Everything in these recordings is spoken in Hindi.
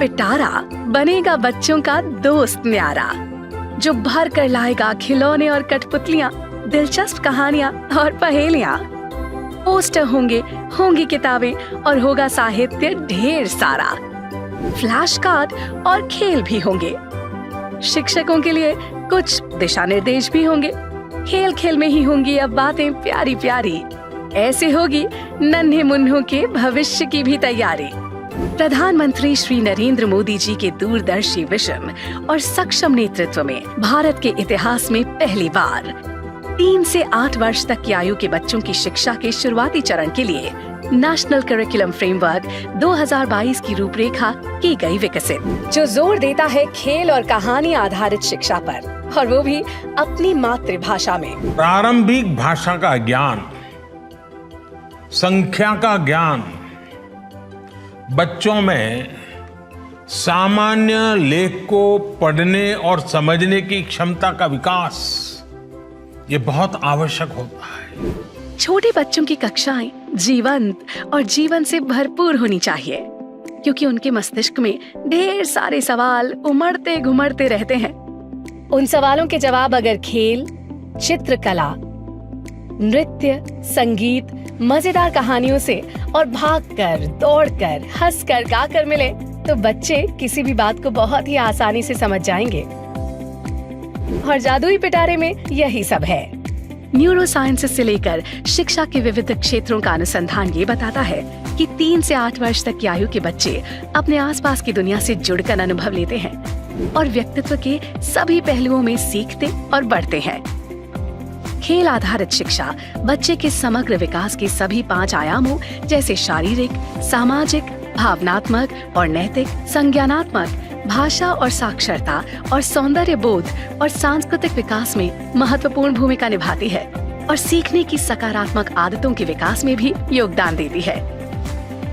पिटारा बनेगा बच्चों का दोस्त न्यारा, जो भर कर लाएगा खिलौने और कठपुतलियाँ, दिलचस्प कहानियाँ और पहेलियाँ। पोस्टर होंगी किताबें और होगा साहित्य ढेर सारा। फ्लैश कार्ड और खेल भी होंगे। शिक्षकों के लिए कुछ दिशा निर्देश भी होंगे। खेल खेल में ही होंगी अब बातें प्यारी प्यारी। ऐसे होगी नन्हे मुन्नों के भविष्य की भी तैयारी। प्रधानमंत्री श्री नरेंद्र मोदी जी के दूरदर्शी विजन और सक्षम नेतृत्व में भारत के इतिहास में पहली बार 3 से 8 वर्ष तक की आयु के बच्चों की शिक्षा के शुरुआती चरण के लिए नेशनल करिकुलम फ्रेमवर्क 2022 की रूपरेखा की गई विकसित, जो जोर देता है खेल और कहानी आधारित शिक्षा पर, और वो भी अपनी मातृभाषा में। प्रारंभिक भाषा का ज्ञान, संख्या का ज्ञान, बच्चों में सामान्य लेख को पढ़ने और समझने की क्षमता का विकास, ये बहुत आवश्यक होता है। छोटे बच्चों की कक्षाएं जीवंत और जीवन से भरपूर होनी चाहिए, क्योंकि उनके मस्तिष्क में ढेर सारे सवाल उमड़ते घुमड़ते रहते हैं। उन सवालों के जवाब अगर खेल, चित्रकला, नृत्य, संगीत, मजेदार कहानियों से और भागकर, दौड़कर, हंसकर, गाकर मिले तो बच्चे किसी भी बात को बहुत ही आसानी से समझ जाएंगे। और जादुई पिटारे में यही सब है। न्यूरो साइंसेस से लेकर शिक्षा के विविध क्षेत्रों का अनुसंधान ये बताता है कि 3 से 8 वर्ष तक की आयु के बच्चे अपने आसपास की दुनिया से जुड़कर अनुभव लेते हैं और व्यक्तित्व के सभी पहलुओं में सीखते और बढ़ते हैं। खेल आधारित शिक्षा बच्चे के समग्र विकास के सभी 5 आयामों जैसे शारीरिक, सामाजिक, भावनात्मक और नैतिक, संज्ञानात्मक, भाषा और साक्षरता और सौंदर्य बोध और सांस्कृतिक विकास में महत्वपूर्ण भूमिका निभाती है और सीखने की सकारात्मक आदतों के विकास में भी योगदान देती है।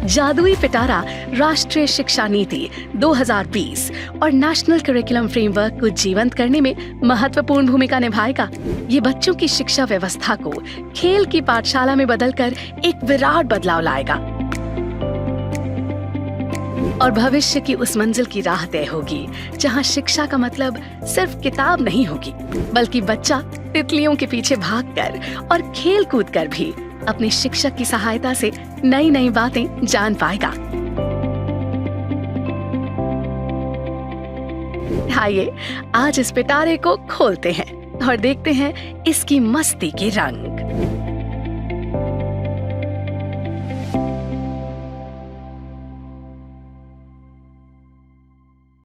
जादुई पिटारा राष्ट्रीय शिक्षा नीति 2020 और नेशनल करिकुलम फ्रेमवर्क को जीवंत करने में महत्वपूर्ण भूमिका निभाएगा। ये बच्चों की शिक्षा व्यवस्था को खेल की पाठशाला में बदलकर एक विराट बदलाव लाएगा और भविष्य की उस मंजिल की राह तय होगी जहां शिक्षा का मतलब सिर्फ किताब नहीं होगी, बल्कि बच्चा तितलियों के पीछे भागकर और खेल कूद कर भी अपने शिक्षक की सहायता से नई नई बातें जान पाएगा। आइए आज इस पिटारे को खोलते हैं और देखते हैं इसकी मस्ती के रंग।